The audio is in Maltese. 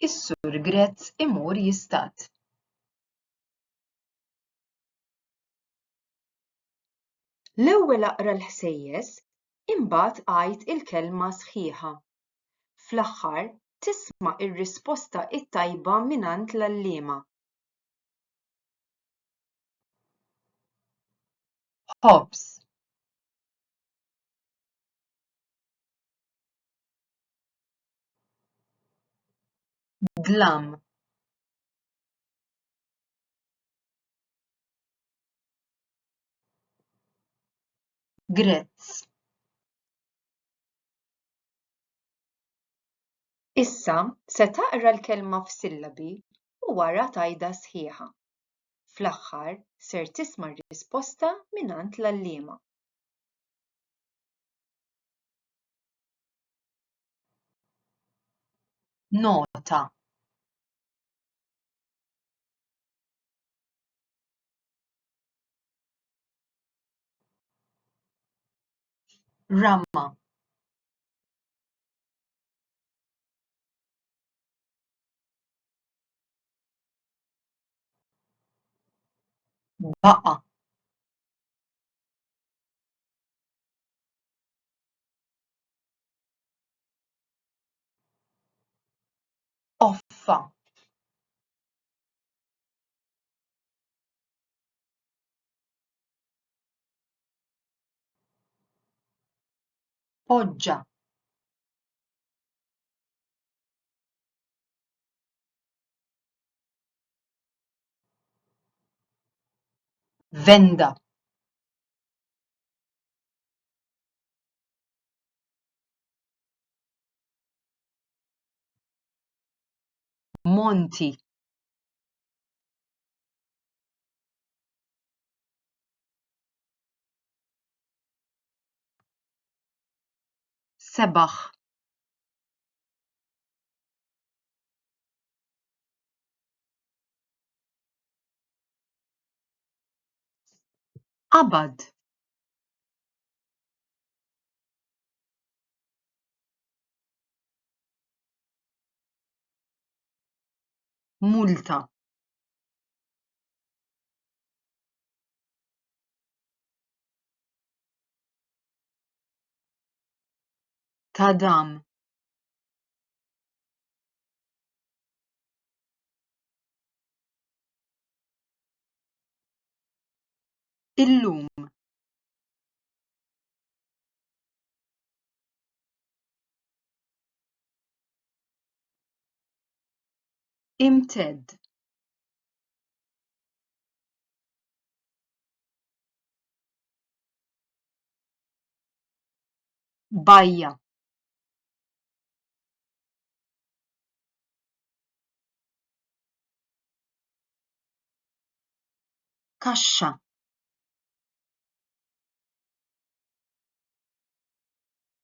Is-Sur Grezz imur jistat. L-ewwel aqra l-ħsejjes, imbagħad għid il-kelma sħiħa. Fl-aħħar tisma' ir-risposta t-tajba mingħand l-għalliema. ħobż, dlam, grezz. Issa se taqra l-kelma f'sillabi u wara tgħidha sħiħa. Fl-aħħar ser tisma' r-risposta mingħand l-għalliema. Nota. Ramma. Baqa'. Offa. Poġġa. Venda. Monti. Sebaħ. Qabad. Multa. Tadam. Illum. Imted. Bajja. Kaxxa.